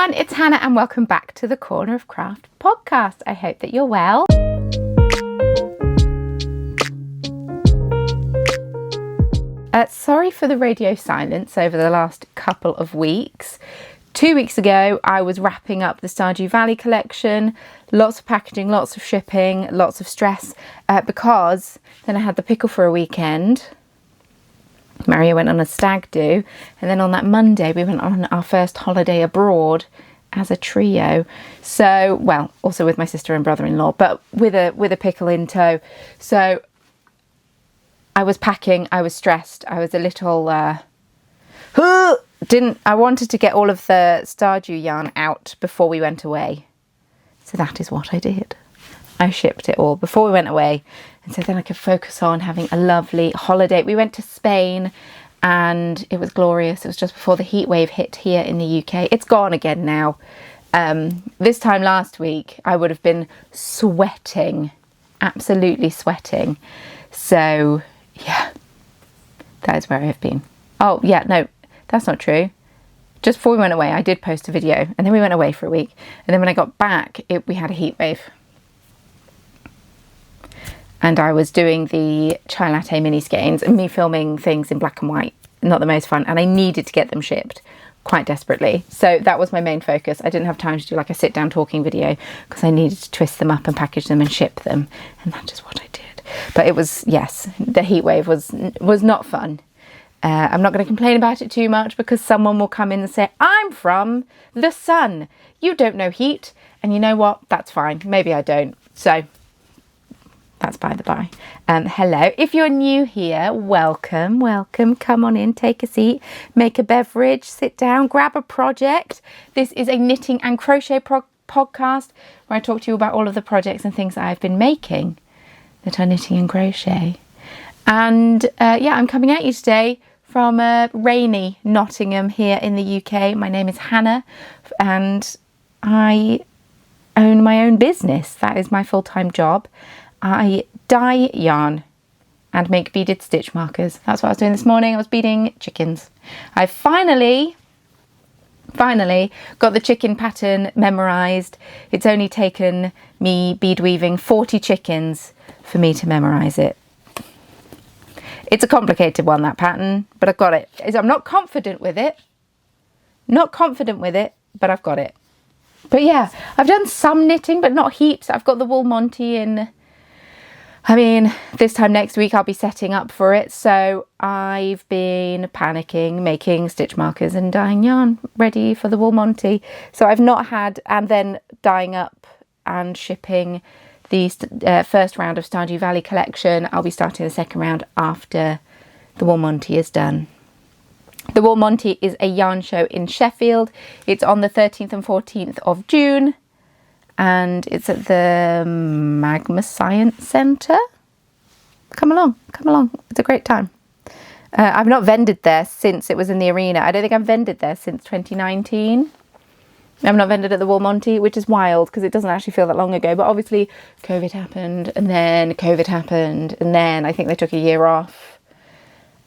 everyone, it's Hannah and welcome back to the Corner of Craft podcast. I hope that you're well. Sorry for the radio silence over the last couple of weeks. 2 weeks ago, I was wrapping up the Stardew Valley collection. Lots of packaging, lots of shipping, lots of stress because then I had the pickle for a weekend. Mario went on a stag do, and then on that Monday we went on our first holiday abroad as a trio. So, well, also with my sister and brother-in-law, but with a pickle in tow. So I was packing, I was stressed, I was a little I wanted to get all of the Stardew yarn out before we went away. So that is what I did. I shipped it all before we went away, and so then I could focus on having a lovely holiday. We went to Spain and it was glorious. It was just before the heat wave hit here in the UK. It's gone again now. This time last week I would have been sweating, absolutely sweating. So yeah, that is where I have been. Oh yeah, no, that's not true. Just before we went away I did post a video, and then we went away for a week, and then when I got back we had a heat wave. And I was doing the chai latte mini skeins and me filming things in black and white. Not the most fun. And I needed to get them shipped quite desperately. So that was my main focus. I didn't have time to do like a sit down talking video because I needed to twist them up and package them and ship them. And that's just what I did. But it was, yes, the heat wave was not fun. I'm not going to complain about it too much because someone will come in and say, I'm from the sun. You don't know heat. And you know what? That's fine. Maybe I don't. So that's by the by. Hello. If you're new here, welcome. Come on in, take a seat, make a beverage, sit down, grab a project. This is a knitting and crochet podcast where I talk to you about all of the projects and things that I've been making that are knitting and crochet. And I'm coming at you today from rainy Nottingham here in the UK. My name is Hannah and I own my own business. That is my full-time job. I dye yarn and make beaded stitch markers. That's what I was doing this morning. I was beading chickens. I finally got the chicken pattern memorised. It's only taken me bead weaving 40 chickens for me to memorise it. It's a complicated one, that pattern, but I've got it. I'm not confident with it. But I've got it. But yeah, I've done some knitting, but not heaps. I've got the wool Monty in. This time next week I'll be setting up for it. So I've been panicking, making stitch markers and dyeing yarn ready for the wool Monty. So I've not had, and then dyeing up and shipping the first round of Stardew Valley collection. I'll be starting the second round after the wool Monty is done. The wool Monty is a yarn show in Sheffield. It's on the 13th and 14th of June. And it's at the Magma Science Centre. Come along. It's a great time. I've not vended there since it was in the arena. I don't think I've vended there since 2019. I've not vended at the wool Monty, which is wild because it doesn't actually feel that long ago. But obviously COVID happened, and then COVID happened, and then I think they took a year off.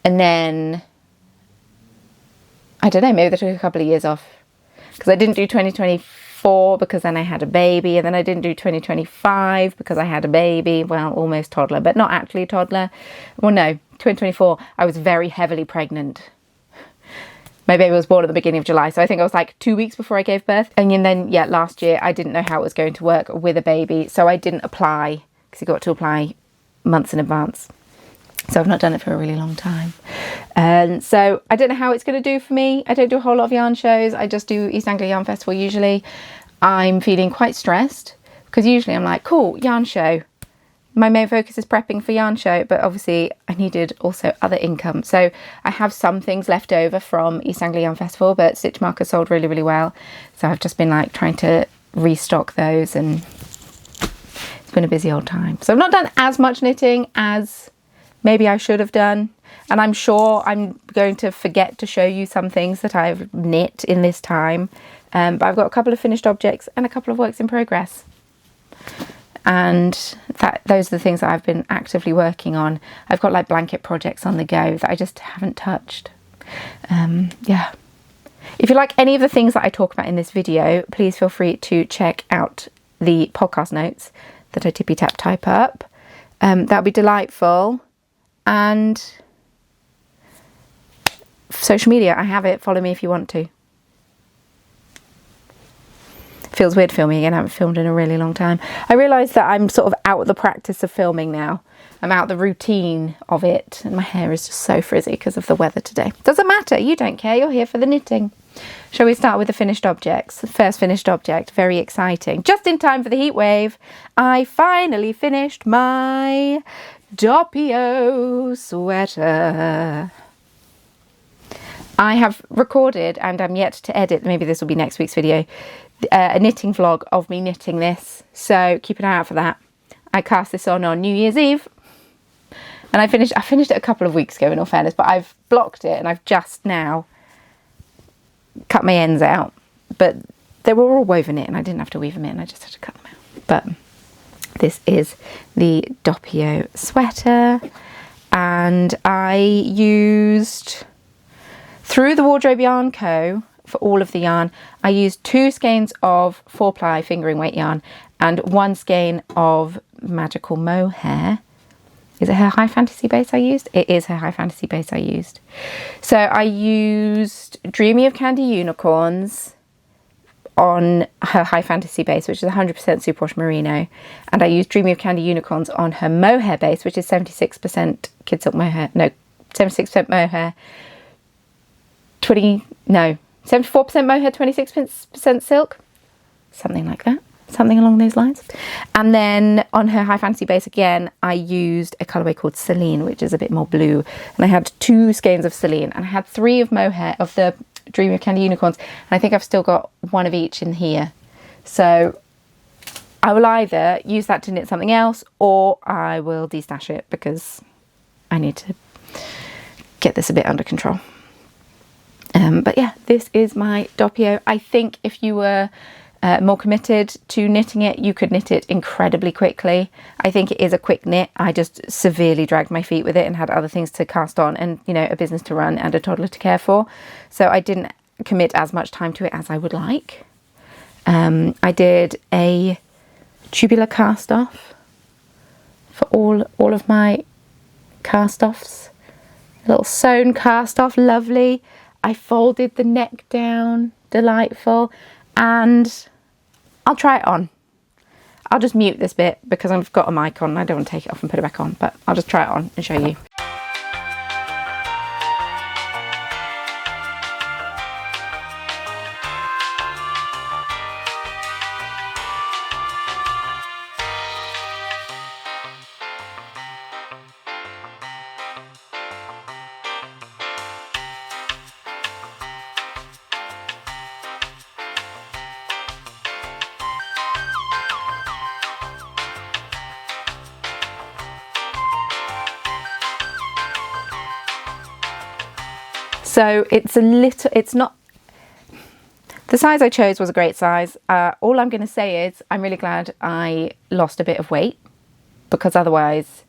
And then, I don't know, maybe they took a couple of years off. Because I didn't do 2024 because then I had a baby, and then I didn't do 2025 because I had a baby. Well, almost toddler, but not actually toddler. Well, no, 2024, I was very heavily pregnant. My baby was born at the beginning of July, so I think I was like 2 weeks before I gave birth. And then, last year, I didn't know how it was going to work with a baby, so I didn't apply because you got to apply months in advance. So I've not done it for a really long time. And so I don't know how it's going to do for me. I don't do a whole lot of yarn shows. I just do East Anglia Yarn Festival usually. I'm feeling quite stressed because usually I'm like, cool, yarn show. My main focus is prepping for yarn show, but obviously I needed also other income. So I have some things left over from East Anglia Yarn Festival, but stitch markers sold really, really well. So I've just been like trying to restock those, and it's been a busy old time. So I've not done as much knitting as maybe I should have done. And I'm sure I'm going to forget to show you some things that I've knit in this time. But I've got a couple of finished objects and a couple of works in progress. And those are the things that I've been actively working on. I've got like blanket projects on the go that I just haven't touched. If you like any of the things that I talk about in this video, please feel free to check out the podcast notes that I tippy tap type up. That would be delightful. And social media, I have it. Follow me if you want to. Feels weird filming again. I haven't filmed in a really long time. I realise that I'm sort of out of the practice of filming now. I'm out of the routine of it. And my hair is just so frizzy because of the weather today. Doesn't matter. You don't care. You're here for the knitting. Shall we start with the finished objects? The first finished object. Very exciting. Just in time for the heat wave. I finally finished my Doppio sweater. I have recorded and I'm yet to edit. Maybe this will be next week's video. A knitting vlog of me knitting this, so keep an eye out for that. I cast this on New Year's Eve, and I finished it a couple of weeks ago in all fairness, but I've blocked it and I've just now cut my ends out, but they were all woven in and I didn't have to weave them in, I just had to cut them out. But this is the Doppio sweater, and I used Through the Wardrobe Yarn Co. For all of the yarn, I used 2 skeins of 4-ply fingering weight yarn and 1 skein of magical mohair. Is it her High Fantasy base I used? It is her High Fantasy base I used. So I used Dreamy of Candy Unicorns on her High Fantasy base, which is 100% superwash merino, and I used Dreamy of Candy Unicorns on her mohair base, which is 76% kid silk mohair. No, 76% mohair. 74% mohair, 26% silk, something like that, something along those lines. And then on her High Fantasy base again, I used a colourway called Celine, which is a bit more blue. And I had 2 skeins of Celine, and I had 3 of mohair of the Dream of Candy Unicorns. And I think I've still got 1 of each in here. So I will either use that to knit something else, or I will destash it because I need to get this a bit under control. But yeah, this is my Doppio. I think if you were more committed to knitting it, you could knit it incredibly quickly. I think it is a quick knit. I just severely dragged my feet with it and had other things to cast on and, you know, a business to run and a toddler to care for. So I didn't commit as much time to it as I would like. I did a tubular cast off for all of my cast offs. A little sewn cast off, lovely. I folded the neck down, delightful, and I'll try it on. I'll just mute this bit because I've got a mic on and I don't want to take it off and put it back on, but I'll just try it on and show you. So it's not, the size I chose was a great size. All I'm going to say is I'm really glad I lost a bit of weight, because otherwise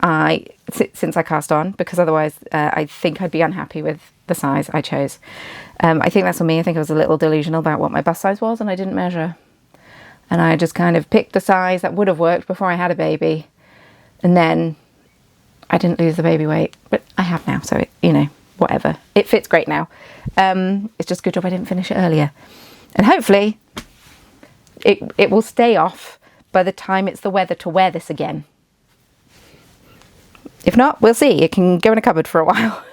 since I cast on, because otherwise I think I'd be unhappy with the size I chose. I think that's on me. I think I was a little delusional about what my bust size was and I didn't measure. And I just kind of picked a size that would have worked before I had a baby. And then I didn't lose the baby weight, but I have now, so you know, whatever. It fits great now. It's just a good job I didn't finish it earlier. And hopefully it will stay off by the time it's the weather to wear this again. If not, we'll see. It can go in a cupboard for a while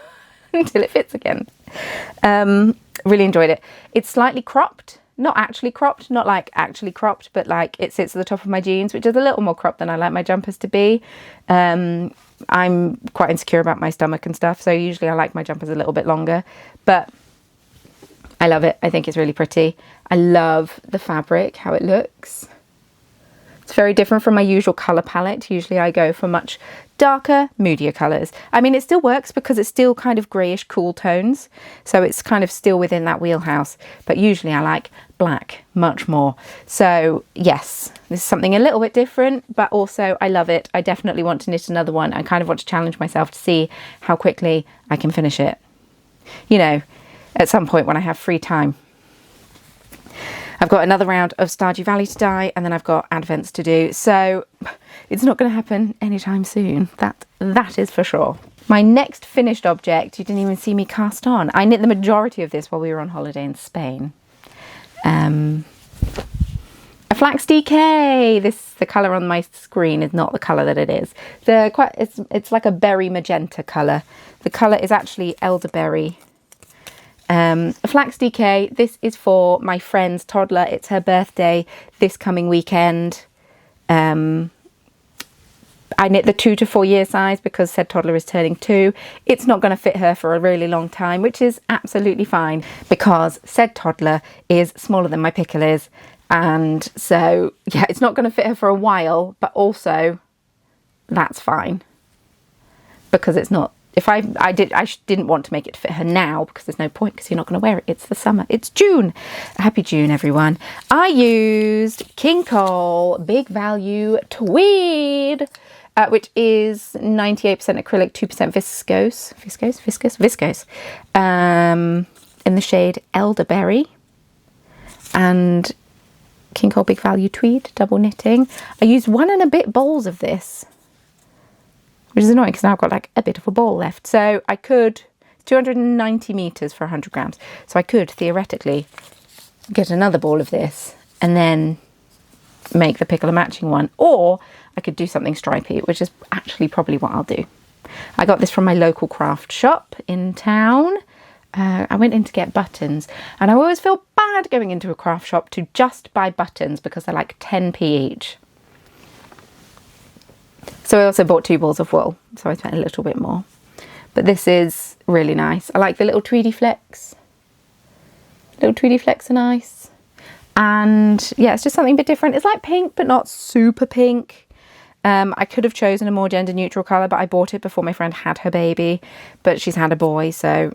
until it fits again. Really enjoyed it. It's slightly cropped. Not actually cropped, not like actually cropped, but like it sits at the top of my jeans, which is a little more cropped than I like my jumpers to be. I'm quite insecure about my stomach and stuff, so usually I like my jumpers a little bit longer, but I love it. I think it's really pretty. I love the fabric, how it looks. It's very different from my usual colour palette. Usually I go for much darker, moodier colours. I mean, it still works because it's still kind of greyish, cool tones. So it's kind of still within that wheelhouse. But usually I like black much more. So yes, this is something a little bit different, but also I love it. I definitely want to knit another one. I kind of want to challenge myself to see how quickly I can finish it. You know, at some point when I have free time. I've got another round of Stardew Valley to dye, and then I've got Advents to do. So it's not going to happen anytime soon. That is for sure. My next finished object, you didn't even see me cast on. I knit the majority of this while we were on holiday in Spain. A flax DK. The colour on my screen is not the colour that it is. It's like a berry magenta colour. The colour is actually elderberry. A flax DK. This is for my friend's toddler. It's her birthday this coming weekend. I knit the 2 to 4 year size because said toddler is turning 2. It's not going to fit her for a really long time, which is absolutely fine because said toddler is smaller than my pickle is. And so, yeah, it's not going to fit her for a while, but also that's fine because it's not. If I didn't want to make it fit her now because there's no point because you're not going to wear it. It's the summer. It's June. Happy June, everyone. I used King Cole Big Value Tweed, which is 98% acrylic, 2% viscose, in the shade Elderberry, and King Cole Big Value Tweed, double knitting. I used 1 and a bit balls of this, which is annoying because now I've got like a bit of a ball left. So I could, 290 meters for 100 grams. So I could theoretically get another ball of this and then make the pickle a matching one. Or I could do something stripy, which is actually probably what I'll do. I got this from my local craft shop in town. I went in to get buttons, and I always feel bad going into a craft shop to just buy buttons because they're like 10p each. So I also bought 2 balls of wool, so I spent a little bit more. But this is really nice. I like the little tweedy flecks. Little tweedy flecks are nice. And yeah, it's just something a bit different. It's like pink, but not super pink. I could have chosen a more gender neutral colour, but I bought it before my friend had her baby. But she's had a boy, so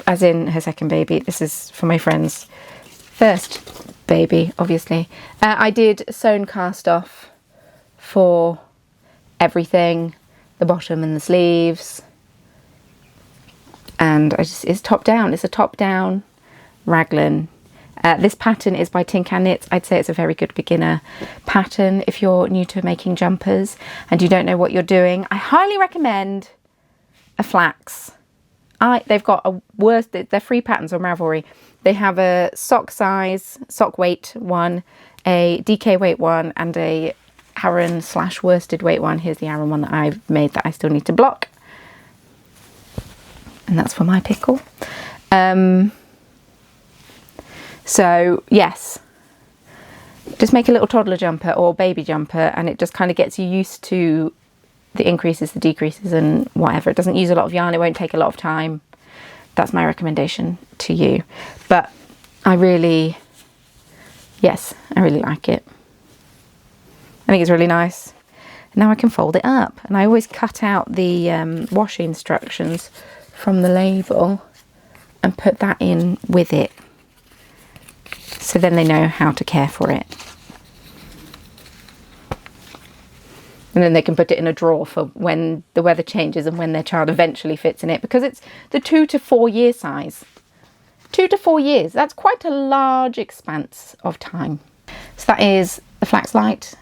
as in her second baby. This is for my friend's first baby, obviously. I did sewn cast off for everything, the bottom and the sleeves, and it's top down. It's a top down raglan. This pattern is by Tin Can Knits. I'd say it's a very good beginner pattern if you're new to making jumpers and you don't know what you're doing. I highly recommend a flax. They've got they're free patterns on Ravelry. They have a sock weight one, a DK weight one, and a Aran / worsted weight one. Here's the Aran one that I've made that I still need to block, and that's for my pickle. So yes, just make a little toddler jumper or baby jumper, and it just kind of gets you used to the increases, the decreases, and whatever. It doesn't use a lot of yarn. It won't take a lot of time. That's my recommendation to you. But I really like it. I think it's really nice. Now I can fold it up, and I always cut out the washing instructions from the label and put that in with it, so then they know how to care for it. And then they can put it in a drawer for when the weather changes and when their child eventually fits in it, because it's the 2 to 4 year size. 2 to 4 years, that's quite a large expanse of time. So that is the Flax Light.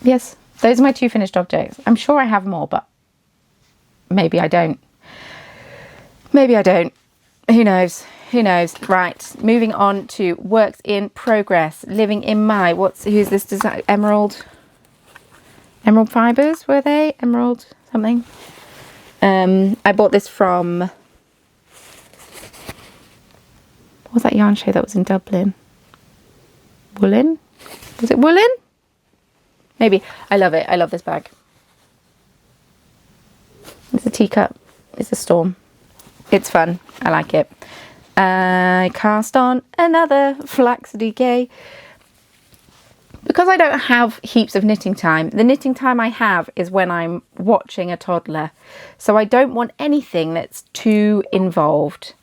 Yes, those are my 2 finished objects. I'm sure I have more, but maybe I don't. Maybe I don't. Who knows? Who knows? Right, moving on to works in progress. Living in my, who's this design? Emerald fibers, were they? Emerald something. I bought this from, what was that yarn show that was in Dublin? Woolen? Was it Woolen? Maybe. I love it. I love this bag. It's a teacup. It's a storm. It's fun. I like it. I cast on another Flax DK. Because I don't have heaps of knitting time, the knitting time I have is when I'm watching a toddler. So I don't want anything that's too involved.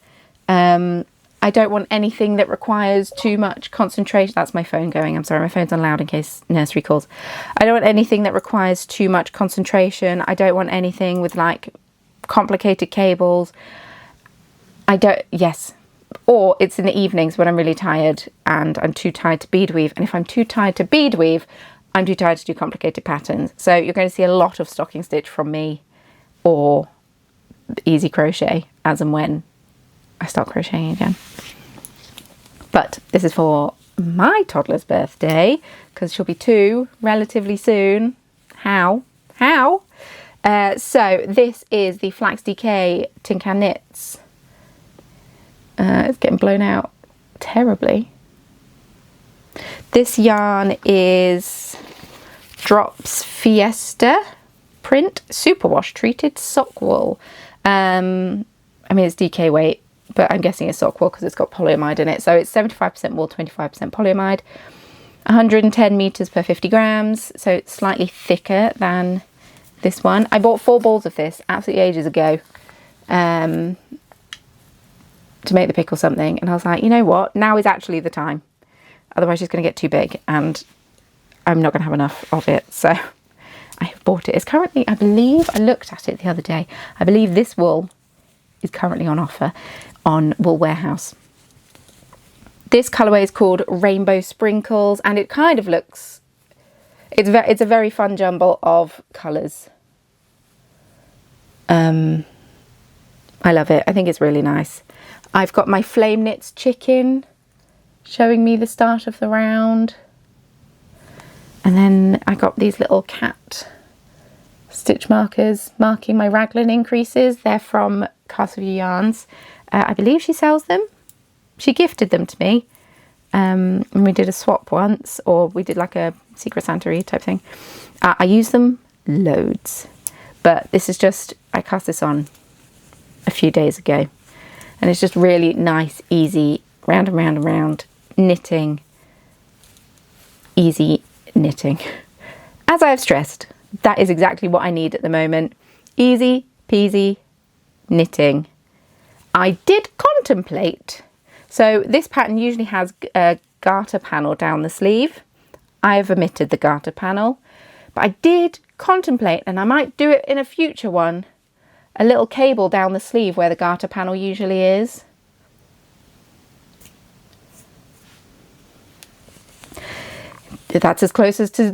I don't want anything that requires too much concentration. That's my phone going. I'm sorry, my phone's on loud in case nursery calls. I don't want anything that requires too much concentration. I don't want anything with like complicated cables. Yes. Or it's in the evenings when I'm really tired and I'm too tired to bead weave. And if I'm too tired to bead weave, I'm too tired to do complicated patterns. So you're going to see a lot of stocking stitch from me or easy crochet as and when I start crocheting again. But this is for my toddler's birthday because she'll be 2 relatively soon. How? So this is the Flax DK Tin Can Knits. It's getting blown out terribly. This yarn is Drops Fiesta print superwash treated sock wool. I mean, it's DK weight, but I'm guessing it's sock wool because it's got polyamide in it. So it's 75% wool, 25% polyamide. 110 meters per 50 grams. So it's slightly thicker than this one. I bought 4 balls of this absolutely ages ago. To make the pickle something, and I was like, you know what, now is actually the time, otherwise she's going to get too big and I'm not going to have enough of it. So I have bought it. It's currently, I believe, I looked at it the other day, I believe this wool is currently on offer on Wool Warehouse. This colourway is called Rainbow Sprinkles, and it kind of looks, it's a very fun jumble of colours. I love it. I think it's really nice. I've got my Flame Knits chicken showing me the start of the round. And then I got these little cat stitch markers marking my raglan increases. They're from Castleview Yarns. I believe she sells them. She gifted them to me. And we did a swap once, or we did like a Secret Santa-y type thing. I use them loads. But this is just, I cast this on a few days ago. And it's just really nice, easy, round and round and round knitting, easy knitting. As I have stressed, that is exactly what I need at the moment. Easy peasy knitting. I did contemplate, so this pattern usually has a garter panel down the sleeve. I have omitted the garter panel, but I did contemplate, and I might do it in a future one, a little cable down the sleeve where the garter panel usually is. That's as close as to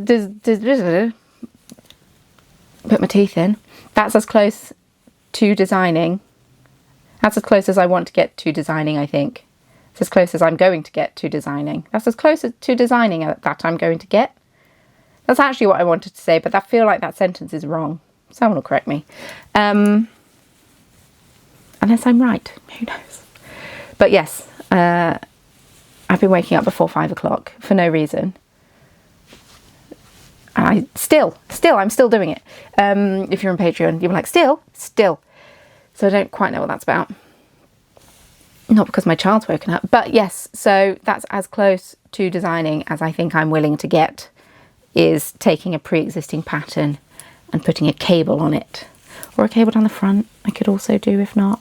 put my teeth in. That's as close to designing. That's as close as I want to get to designing, I think. It's as close as I'm going to get to designing. That's as close to designing that I'm going to get. That's actually what I wanted to say, but I feel like that sentence is wrong. Someone will correct me. Unless I'm right, who knows? But yes, I've been waking up before 5 o'clock for no reason. And I'm still doing it. If you're on Patreon, you're like, still. So I don't quite know what that's about. Not because my child's woken up, but yes, so that's as close to designing as I think I'm willing to get, is taking a pre-existing pattern and putting a cable on it. Or a cable down the front, I could also do if not.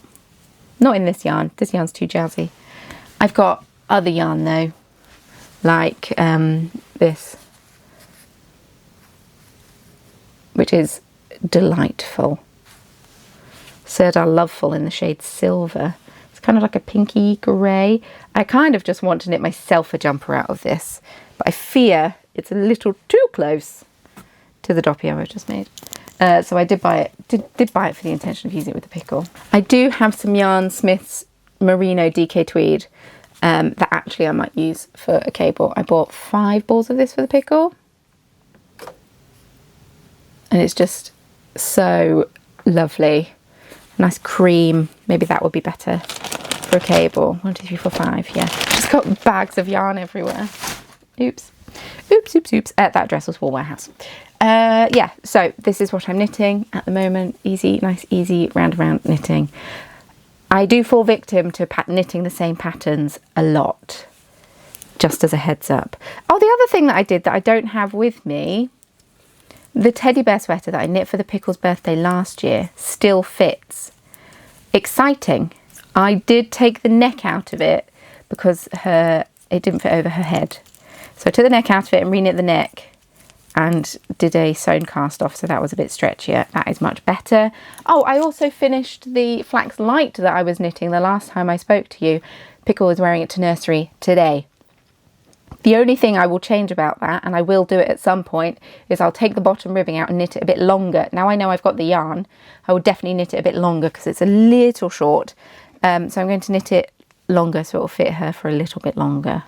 Not in this yarn. This yarn's too jazzy. I've got other yarn though, like this, which is delightful. Sirdar Loveful in the shade Silver. It's kind of like a pinky grey. I kind of just want to knit myself a jumper out of this, but I fear it's a little too close to the doppio I just made. So I did buy it. Did buy it for the intention of using it with the pickle. I do have some Yarn Smith's Merino DK Tweed that actually I might use for a cable. I bought 5 balls of this for the pickle. And it's just so lovely. Nice cream. Maybe that would be better for a cable. 1, 2, 3, 4, 5. Yeah. Just got bags of yarn everywhere. Oops. That dress was Wool Warehouse. Yeah, so this is what I'm knitting at the moment. Easy, nice, easy, round and round knitting. I do fall victim to knitting the same patterns a lot, just as a heads up. Oh, the other thing that I did that I don't have with me, the teddy bear sweater that I knit for the Pickle's birthday last year still fits. Exciting. I did take the neck out of it because it didn't fit over her head. So I took the neck out of it and re-knit the neck. and did a sewn cast off, so that was a bit stretchier. That is much better. Oh, I also finished the flax light that I was knitting the last time I spoke to you. Pickle is wearing it to nursery today. The only thing I will change about that, and I will do it at some point, is I'll take the bottom ribbing out and knit it a bit longer. Now I know I've got the yarn, I will definitely knit it a bit longer because it's a little short. So I'm going to knit it longer so it will fit her for a little bit longer.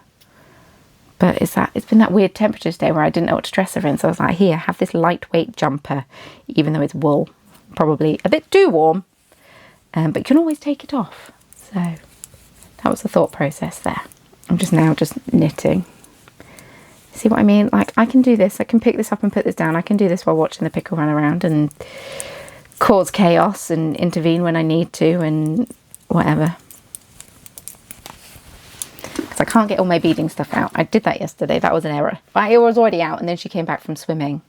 But it's been that weird temperature today where I didn't know what to dress her in, so I was like, here, have this lightweight jumper, even though it's wool. Probably a bit too warm, but you can always take it off. So that was the thought process there. I'm just knitting. See what I mean? Like, I can do this, I can pick this up and put this down, I can do this while watching the pickle run around and cause chaos and intervene when I need to and whatever. I can't get all my beading stuff out. I did that yesterday. That was an error. But it was already out, and then she came back from swimming.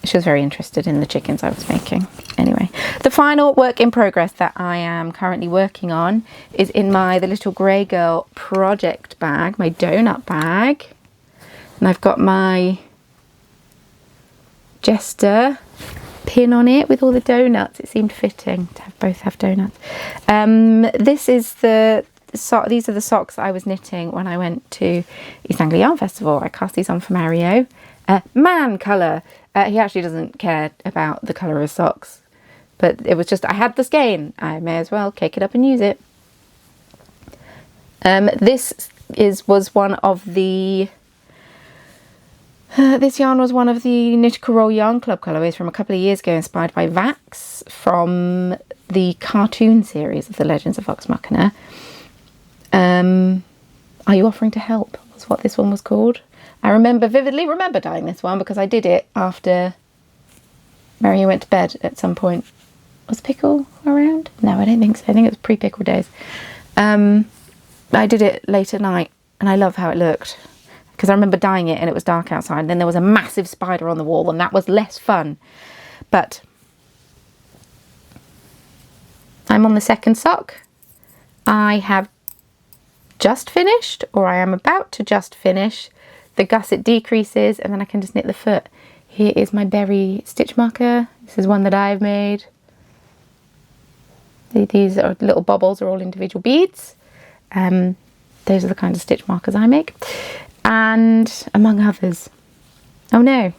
She was very interested in the chickens I was making. Anyway, the final work in progress that I am currently working on is in the little grey girl project bag, my donut bag. And I've got my Jester pin on it with all the donuts. It seemed fitting to both have donuts. These are the socks I was knitting when I went to East Anglia Yarn Festival. I cast these on for Mario. Man colour. He actually doesn't care about the colour of socks. But it was just, I had the skein. I may as well cake it up and use it. This yarn was one of the Knit Roll Yarn Club colourways from a couple of years ago, inspired by Vax from the cartoon series of The Legends of Vox Machina. Are You Offering to Help was what this one was called. I vividly remember dyeing this one because I did it after Mario went to bed at some point. Was Pickle around? No, I don't think so. I think it was pre-Pickle days. I did it late at night and I love how it looked because I remember dyeing it and it was dark outside and then there was a massive spider on the wall and that was less fun. But I'm on the second sock. I have just finished, or I am about to just finish, the gusset decreases, and then I can just knit the foot. Here is my berry stitch marker. This is one that I've made. These are little bobbles, are all individual beads. Those are the kind of stitch markers I make. And among others. Oh no.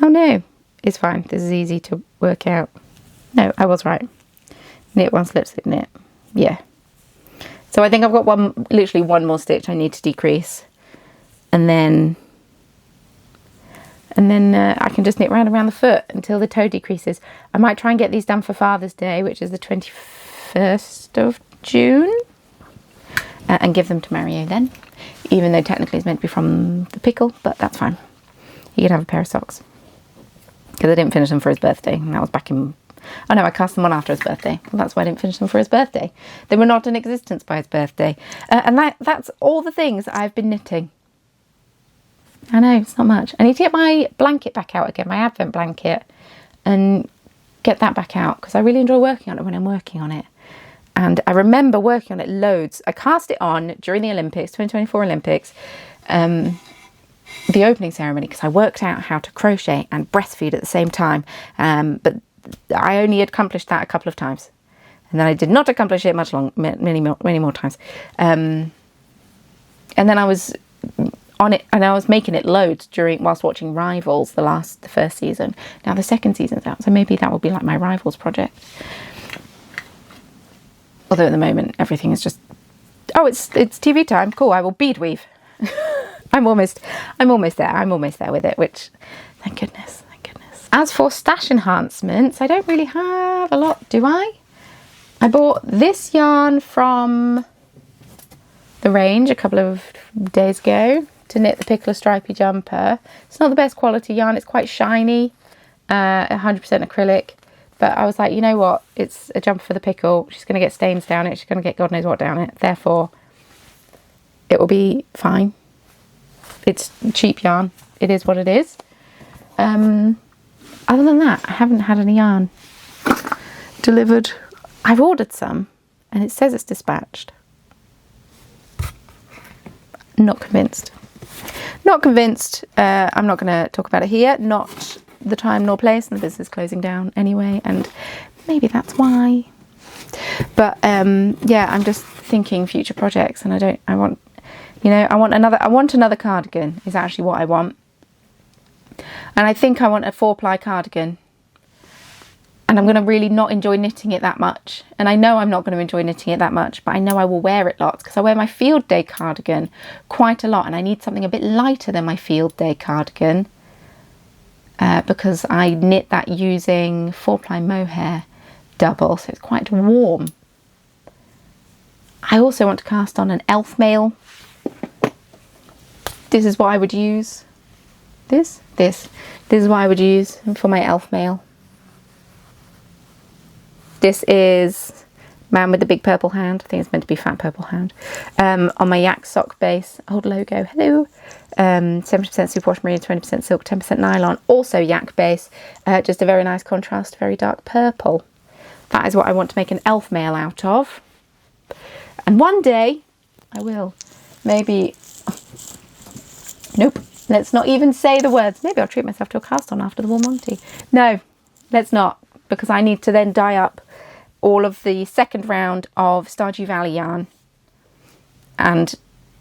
Oh no. It's fine. This is easy to work out. No, I was right. Knit one, slip, slip, knit. Yeah. So I think I've got literally one more stitch I need to decrease. And then I can just knit round and round the foot until the toe decreases. I might try and get these done for Father's Day, which is the 21st of June. And give them to Mario then. Even though technically it's meant to be from the pickle, but that's fine. He can have a pair of socks. Because I didn't finish them for his birthday. And that was back in... Oh no, I cast them on after his birthday. Well, that's why I didn't finish them for his birthday. They were not in existence by his birthday. And that's all the things I've been knitting. I know, it's not much. I need to get my blanket back out again, my Advent blanket, and get that back out because I really enjoy working on it when I'm working on it. And I remember working on it loads. I cast it on during the Olympics, 2024 Olympics, the opening ceremony, because I worked out how to crochet and breastfeed at the same time. But I only accomplished that a couple of times. And then I did not accomplish it many more times. And then I was on it, and I was making it loads whilst watching Rivals, the first season. Now the second season's out, so maybe that will be like my Rivals project. Although at the moment everything is just, oh, it's TV time. Cool, I will bead weave. I'm almost there. I'm almost there with it, which, thank goodness. As for stash enhancements, I don't really have a lot, do I? I bought this yarn from the range a couple of days ago to knit the Pickle stripy jumper. It's not the best quality yarn. It's quite shiny, 100% acrylic. But I was like, you know what? It's a jumper for the Pickle. She's going to get stains down it. She's going to get God knows what down it. Therefore, it will be fine. It's cheap yarn. It is what it is. Other than that, I haven't had any yarn delivered. I've ordered some and it says it's dispatched. Not convinced. Not convinced. I'm not going to talk about it here. Not the time nor place, and the business is closing down anyway, and maybe that's why. But yeah, I'm just thinking future projects, and I want another cardigan is actually what I want. And I think I want a 4-ply cardigan. And I'm going to really not enjoy knitting it that much. And I know I'm not going to enjoy knitting it that much, but I know I will wear it lots because I wear my field day cardigan quite a lot. And I need something a bit lighter than my field day cardigan because I knit that using 4-ply mohair double. So it's quite warm. I also want to cast on an elf mail. This is what I would use. This is what I would use for my elf mail. This is Man with the Big Purple Hand. I think it's meant to be Fat Purple Hand. On my yak sock base, old logo, hello. 70% superwash merino, 20% silk, 10% nylon. Also yak base, just a very nice contrast, very dark purple. That is what I want to make an elf mail out of. And one day, I will. Maybe, nope, let's not even say the words. Maybe I'll treat myself to a cast on after the Wool Monty. No, let's not, because I need to then dye up all of the second round of Stardew Valley yarn and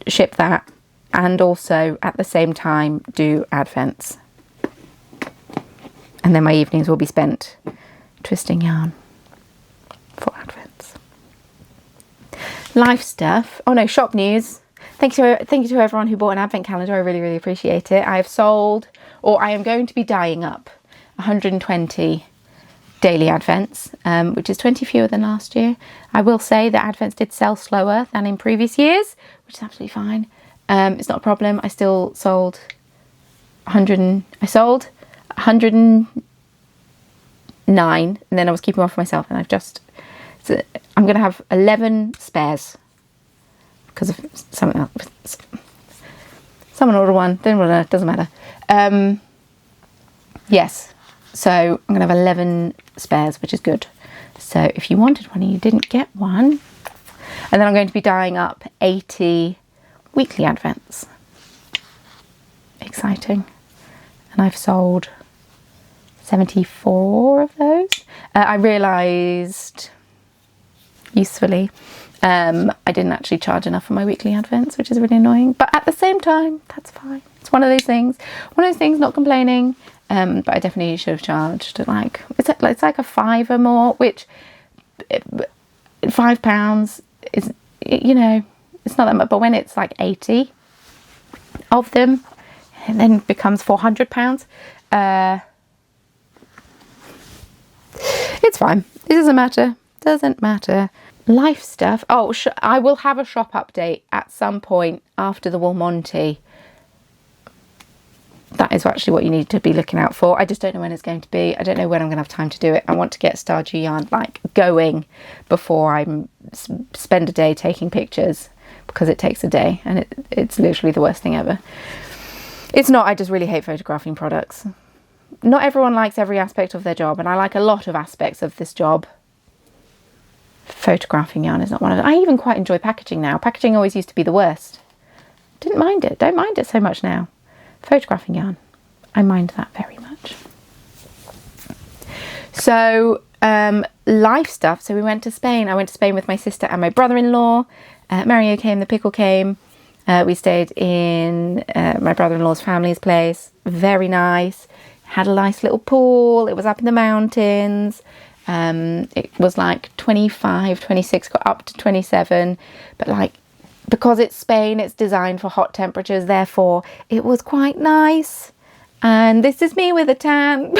ship that, and also at the same time do advents. And then my evenings will be spent twisting yarn for advents. Life stuff. Oh no, shop news. Thank you to everyone who bought an advent calendar. I really, really appreciate it. I have sold, or I am going to be dyeing up 120 daily advents, which is 20 fewer than last year. I will say that advents did sell slower than in previous years, which is absolutely fine. It's not a problem. I still sold 109, and then I was keeping one for myself, and I'm going to have 11 spares because of something else. Someone ordered one, doesn't matter. Yes. So I'm going to have 11 spares, which is good. So if you wanted one and you didn't get one, and then I'm going to be dyeing up 80 weekly advents. Exciting. And I've sold 74 of those. I realised usefully I didn't actually charge enough for my weekly advents, which is really annoying. But at the same time, that's fine. It's one of those things. Not complaining. But I definitely should have charged like it's like a £5 more, which £5 is, you know, it's not that much. But when it's like 80 of them, and then becomes £400, it's fine. It doesn't matter. Doesn't matter. Life stuff. Oh, I will have a shop update at some point after the Wool Monty. That is actually what you need to be looking out for. I just don't know when it's going to be. I don't know when I'm going to have time to do it. I want to get Stardew Yarn like going before I spend a day taking pictures, because it takes a day and it's literally the worst thing ever. It's not, I just really hate photographing products. Not everyone likes every aspect of their job, and I like a lot of aspects of this job. Photographing yarn is not one of them. I even quite enjoy packaging now. Packaging always used to be the worst. Didn't mind it. Don't mind it so much now. Photographing yarn, I mind that very much. So life stuff. So we went to Spain. I went to Spain with my sister and my brother-in-law. Mario came, the pickle came. We stayed in my brother-in-law's family's place. Very nice. Had a nice little pool. It was up in the mountains. It was like 25, 26, got up to 27, but like, because it's Spain, it's designed for hot temperatures, therefore it was quite nice. And this is me with a tan.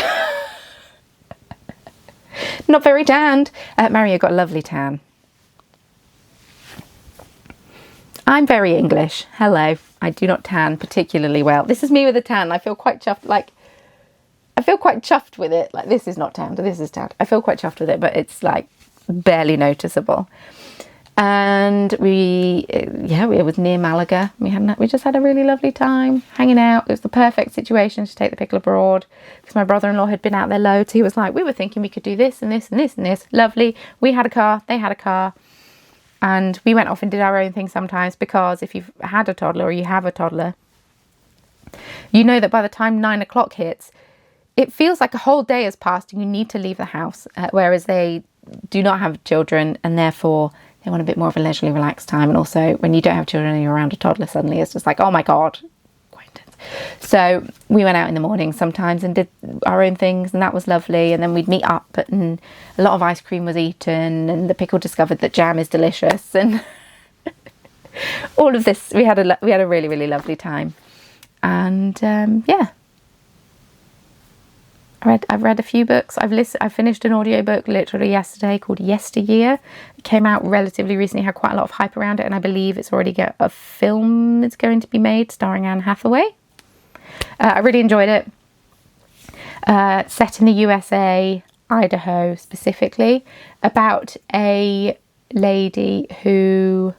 Not very tanned. Mario got a lovely tan. I'm very English. Hello. I do not tan particularly well. This is me with a tan. I feel quite chuffed. I feel quite chuffed with it. Like, this is not tanned, this is tanned. I feel quite chuffed with it, but it's like barely noticeable. And it was near Malaga. We just had a really lovely time hanging out. It was the perfect situation to take the pickle abroad, because my brother-in-law had been out there loads. He was like, we were thinking we could do this and this and this and this. Lovely. We had a car, they had a car, and we went off and did our own thing sometimes, because if you've had a toddler or you have a toddler, you know that by the time 9 o'clock hits, it feels like a whole day has passed and you need to leave the house, whereas they do not have children and therefore they want a bit more of a leisurely, relaxed time. And also when you don't have children and you're around a toddler, suddenly it's just like, oh my God, acquaintance. So we went out in the morning sometimes and did our own things, and that was lovely. And then we'd meet up and a lot of ice cream was eaten, and the pickle discovered that jam is delicious, and all of this. We had a really, really lovely time. And yeah. I've read a few books. I finished an audiobook literally yesterday called Yesteryear. It came out relatively recently, had quite a lot of hype around it, and I believe it's already got a film that's going to be made starring Anne Hathaway. I really enjoyed it. Set in the USA, Idaho specifically, about a lady who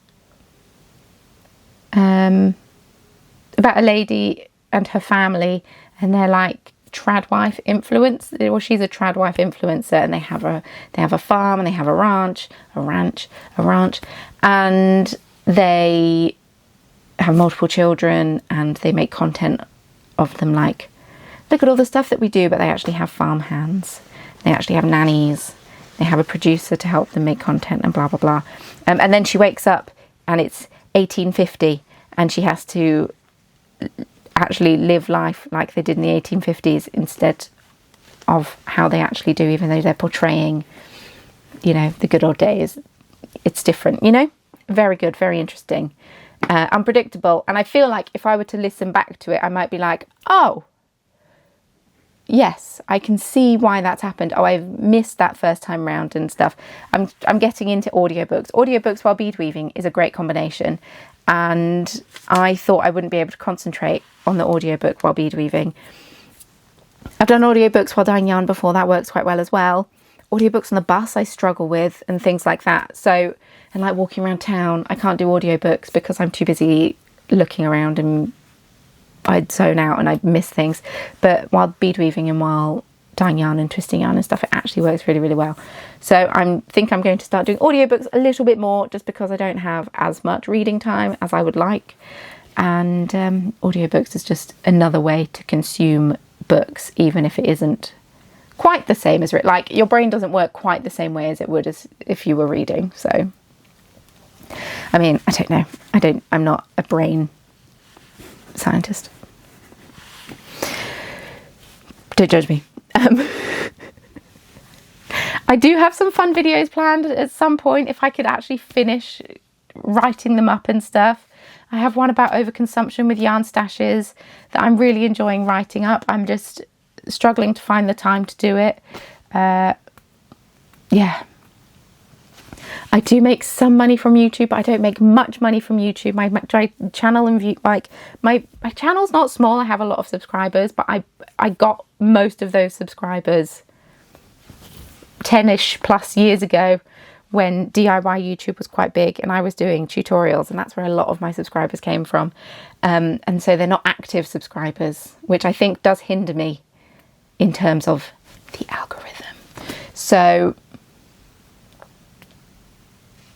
and her family, and they're like tradwife influence. Well, she's a tradwife influencer, and they have a farm, and they have a ranch, and they have multiple children, and they make content of them, like, look at all the stuff that we do, but they actually have farm hands, they actually have nannies, they have a producer to help them make content, and blah blah blah. And then she wakes up and it's 1850 and she has to actually live life like they did in the 1850s instead of how they actually do, even though they're portraying, you know, the good old days. It's different, you know. Very good, very interesting, unpredictable. And I feel like if I were to listen back to it, I might be like, oh yes, I can see why that's happened. Oh, I've missed that first time round and stuff. I'm getting into audiobooks while bead weaving is a great combination. And I thought I wouldn't be able to concentrate on the audiobook while bead weaving. I've done audiobooks while dyeing yarn before. That works quite well as well. Audiobooks on the bus I struggle with, and things like that. So, and like walking around town, I can't do audiobooks because I'm too busy looking around and I'd zone out and I'd miss things. But while bead weaving and while dyeing yarn and twisting yarn and stuff, it actually works really, really well. So I think I'm going to start doing audiobooks a little bit more, just because I don't have as much reading time as I would like. And audiobooks is just another way to consume books, even if it isn't quite the same as like your brain doesn't work quite the same way as it would as if you were reading. So I mean, I don't know. I'm not a brain scientist. Don't judge me. I do have some fun videos planned at some point if I could actually finish writing them up and stuff. I have one about overconsumption with yarn stashes that I'm really enjoying writing up. I'm just struggling to find the time to do it. Yeah. I do make some money from YouTube, but I don't make much money from YouTube. My channel and view, like my channel's not small. I have a lot of subscribers, but I got most of those subscribers 10-ish plus years ago when DIY YouTube was quite big and I was doing tutorials, and that's where a lot of my subscribers came from. And so they're not active subscribers, which I think does hinder me in terms of the algorithm. So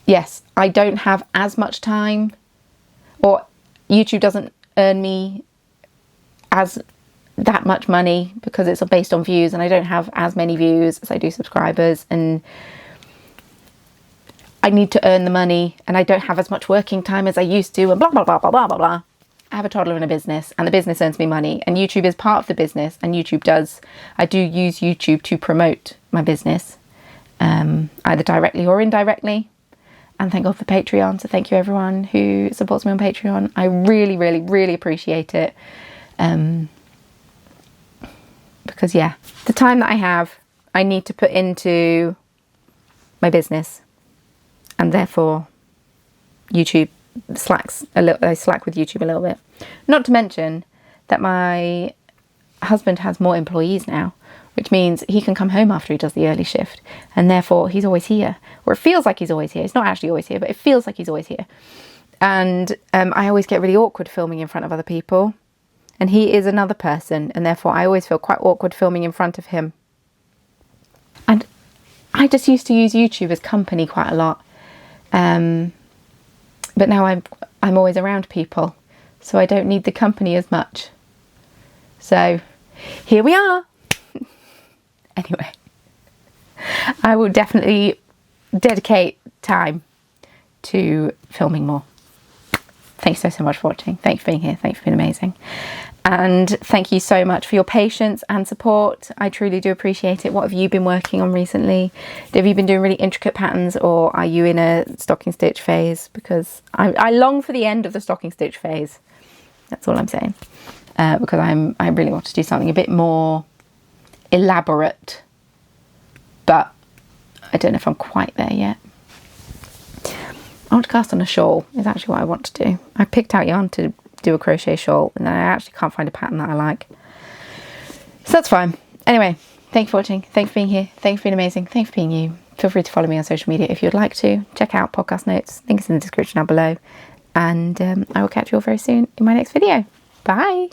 yes, I don't have as much time, or YouTube doesn't earn me as that much money because it's based on views, and I don't have as many views as I do subscribers, and I need to earn the money, and I don't have as much working time as I used to, and blah, blah, blah, blah, blah, blah, blah. I have a toddler and a business, and the business earns me money, and YouTube is part of the business, and I do use YouTube to promote my business, either directly or indirectly. And thank God for Patreon. So thank you everyone who supports me on Patreon. I really, really, really appreciate it. Because yeah, the time that I have, I need to put into my business, and therefore YouTube slacks a little. I slack with YouTube a little bit. Not to mention that my husband has more employees now, which means he can come home after he does the early shift, and therefore he's always here, or it feels like he's always here. It's not actually always here, but it feels like he's always here. And I always get really awkward filming in front of other people, and he is another person, and therefore I always feel quite awkward filming in front of him. And I just used to use YouTube as company quite a lot, but now I'm always around people, so I don't need the company as much. So here we are. Anyway, I will definitely dedicate time to filming more. Thanks so much for watching. Thanks for being here. Thanks for being amazing. And thank you so much for your patience and support. I truly do appreciate it. What have you been working on recently? Have you been doing really intricate patterns, or are you in a stocking stitch phase? Because I long for the end of the stocking stitch phase. That's all I'm saying. Because I really want to do something a bit more elaborate, but I don't know if I'm quite there yet. I want to cast on a shawl is actually what I want to do. I picked out yarn to do a crochet shawl, and then I actually can't find a pattern that I like. So that's fine. Anyway, thank you for watching. Thanks for being here. Thanks for being amazing. Thanks for being you. Feel free to follow me on social media if you'd like to. Check out podcast notes. Link is in the description down below. And I will catch you all very soon in my next video. Bye.